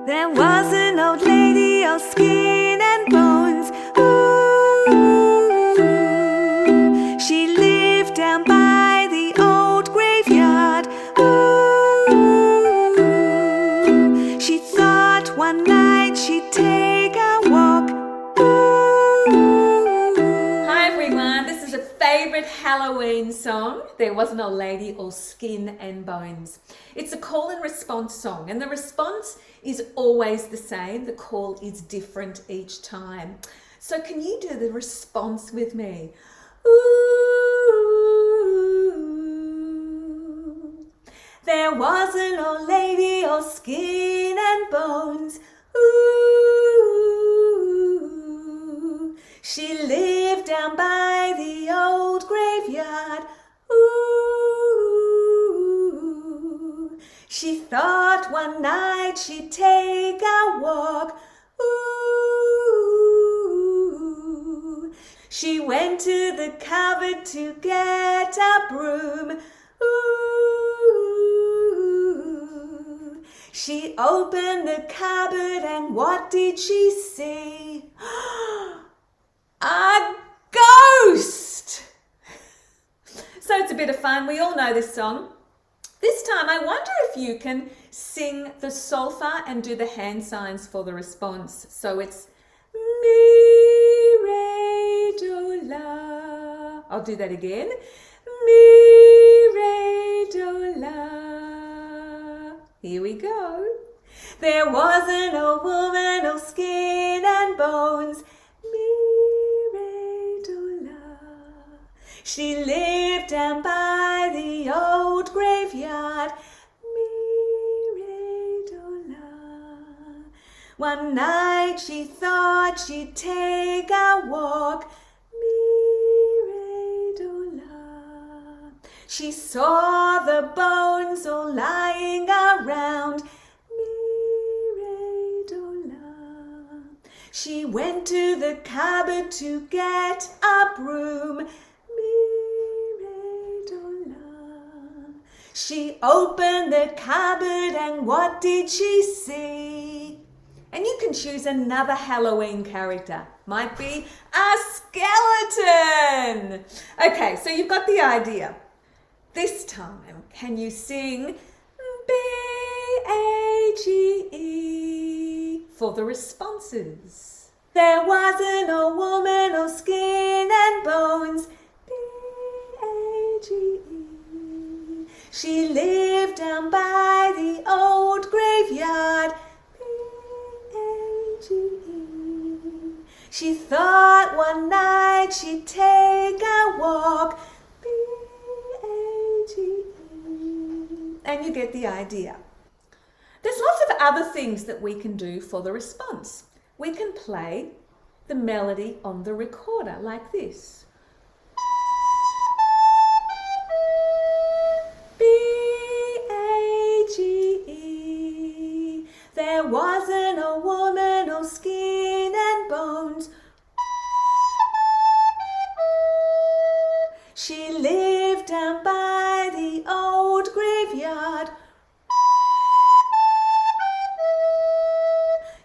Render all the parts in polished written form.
There was an old lady, all skin and bones. Ooh, she lived down by the old graveyard. Ooh, she thought one night she'd take a walk. Ooh. Hi everyone, this is a favourite Halloween song. There was an old lady, all skin and bones. It's a call and response song, and the response is always the same. The call is different each time. So can you do the response with me? Ooh. There was an old lady, all skin and bones. Ooh. She lived down by the old graveyard. Ooh. She thought one night she'd take a walk. Ooh. She went to the cupboard to get a broom. Ooh. She opened the cupboard and what did she see? A ghost! So it's a bit of fun. We all know this song. This time I wonder if you can sing the solfa and do the hand signs for the response. So it's mi, re, do, la. I'll do that again. Mi, re, do, la. Here we go. There was an old woman, all skin and bones. She lived down by the old graveyard. Miredola. One night she thought she'd take a walk. Miredola. She saw the bones all lying around. Miredola. She went to the cupboard to get a broom. She opened the cupboard and what did she see? And you can choose another Halloween character. Might be a skeleton. Okay, so you've got the idea. This time, can you sing B-A-G-E for the responses? There was an old woman, all skin and bones. B-A-G-E. She lived down by the old graveyard. B-A-G-E. She thought one night she'd take a walk. B-A-G-E. And you get the idea. There's lots of other things that we can do for the response. We can play the melody on the recorder like this. B-A-G-E. There wasn't a woman, all skin and bones. She lived down by the old graveyard.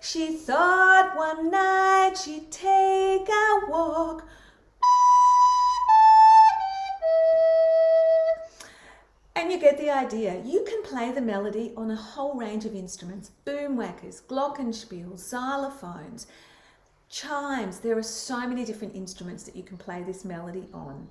She thought one night she'd take a walk. And you get the idea. You can play the melody on a whole range of instruments. Boomwhackers, glockenspiel, xylophones, chimes. There are so many different instruments that you can play this melody on.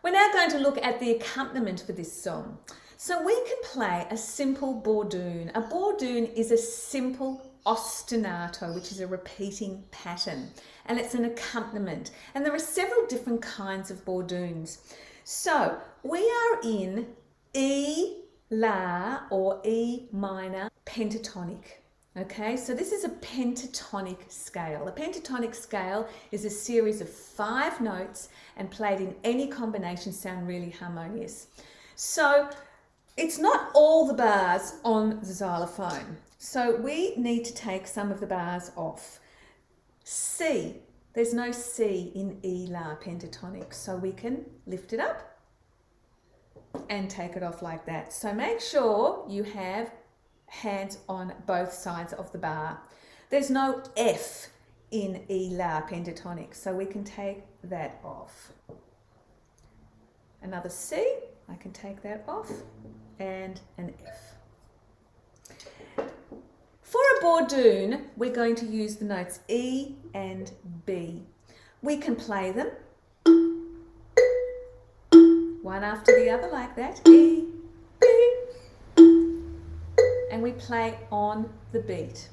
We're now going to look at the accompaniment for this song. So we can play a simple bordun. A bordun is a simple ostinato, which is a repeating pattern, and it's an accompaniment. And there are several different kinds of borduns. So we are in E, La, or E minor pentatonic. Okay, so this is a pentatonic scale. A pentatonic scale is a series of 5 notes and played in any combination sound really harmonious. So it's not all the bars on the xylophone. So we need to take some of the bars off. C, There's no C in E-La pentatonic, so we can lift it up and take it off like that. So make sure you have hands on both sides of the bar. There's no F in E-La pentatonic, so we can take that off. Another C, I can take that off, and an F. For a bordun, we're going to use the notes E and B. We can play them one after the other like that, E, B, and we play on the beat.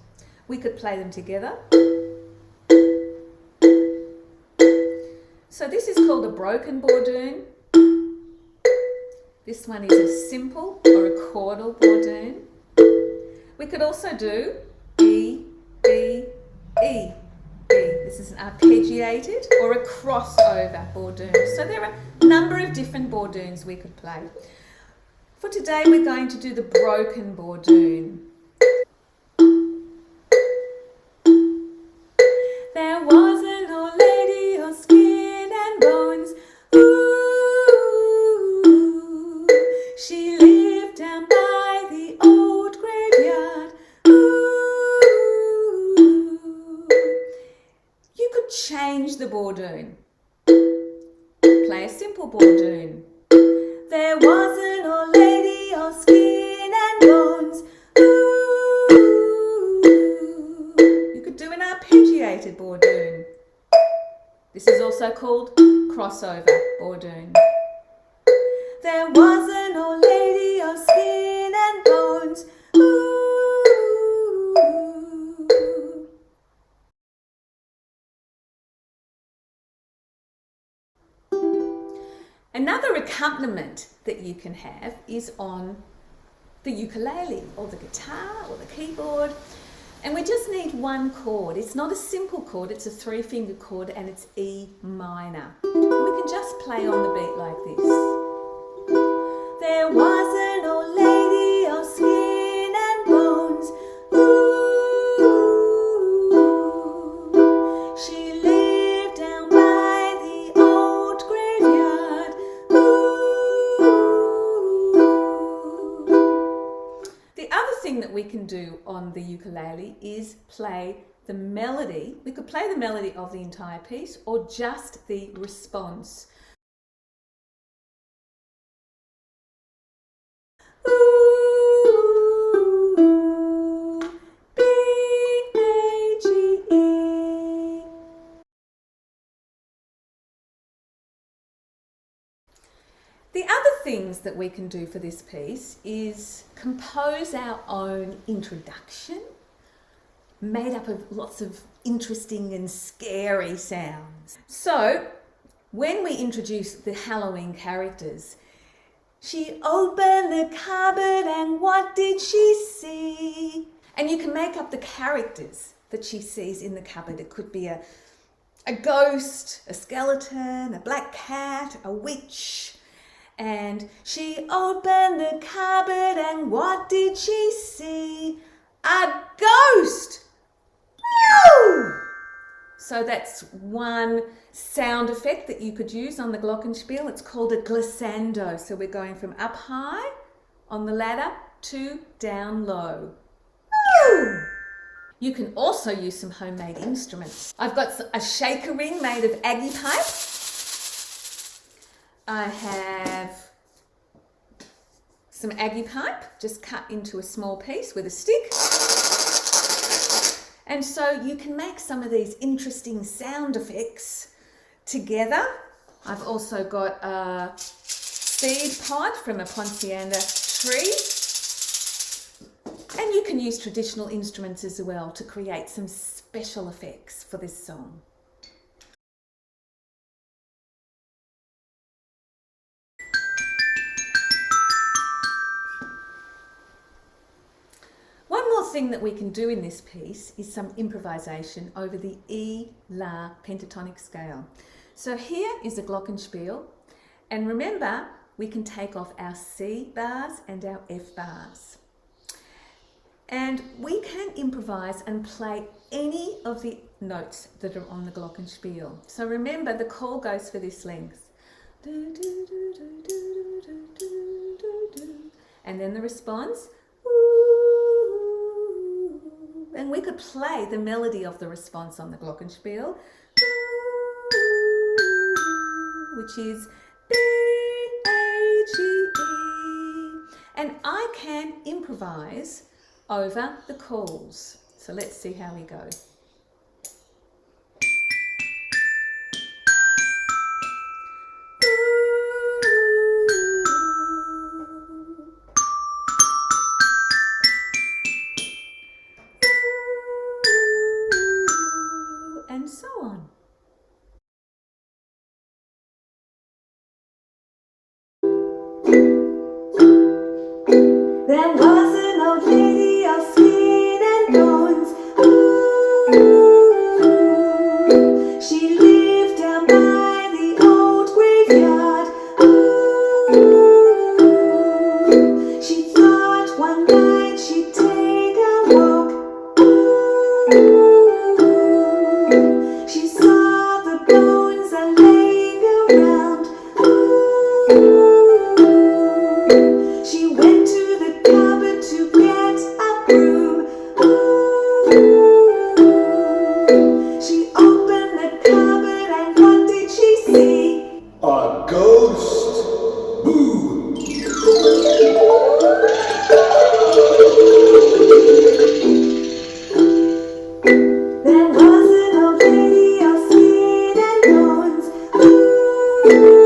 We could play them together. So this is called a broken bordun. This one is a simple or a chordal bordun. We could also do E, B, E, B. This is an arpeggiated or a crossover bordun. So there are a number of different borduns we could play. For today, we're going to do the broken bordun. There was an old lady of skin and bones. Ooh, she lived down by the old graveyard. Ooh, you could change the bordun. Play a simple bordun. There was an old lady of skin and bones. Ooh, you could do an arpeggiated bordun. This is also called crossover bordun. There was an old lady of skin and bones. Ooh. Another accompaniment that you can have is on the ukulele or the guitar or the keyboard. And we just need one chord. It's not a simple chord, it's a 3-finger chord and it's E minor. And we can just play on the beat like this. There was an old lady of skin and bones. Ooh, she lived down by the old graveyard. Ooh. The other thing that we can do on the ukulele is play the melody. We could play the melody of the entire piece or just the response. Ooh, B, A, G, E. The other things that we can do for this piece is compose our own introduction, made up of lots of interesting and scary sounds. So, when we introduce the Halloween characters, she opened the cupboard and what did she see? And you can make up the characters that she sees in the cupboard. It could be a ghost, a skeleton, a black cat, a witch. And she opened the cupboard and what did she see? A ghost! Meow! So that's one sound effect that you could use on the glockenspiel. It's called a glissando. So we're going from up high on the ladder to down low. Meow! You can also use some homemade instruments. I've got a shaker ring made of aggie pipe. I have some aggie pipe just cut into a small piece with a stick. And so you can make some of these interesting sound effects together. I've also got a seed pod from a ponciana tree. And you can use traditional instruments as well to create some special effects for this song. Thing that we can do in this piece is some improvisation over the E-La pentatonic scale. So here is a glockenspiel, and remember we can take off our C bars and our F bars. And we can improvise and play any of the notes that are on the glockenspiel. So remember, the call goes for this length. And then the response. And we could play the melody of the response on the glockenspiel, which is B-A-G-E. And I can improvise over the calls. So let's see how we go. And so on. There was an old lady of skin and bones. Ooh, she lived down by the old graveyard. Ooh, she thought one night she'd take a walk. Ooh, she saw the bones are laying around. Ooh, she went to the cupboard to get a broom. Ooh, she opened the cupboard and what did she see? A ghost. Boo! There was an old lady of skin and bones. Ooh,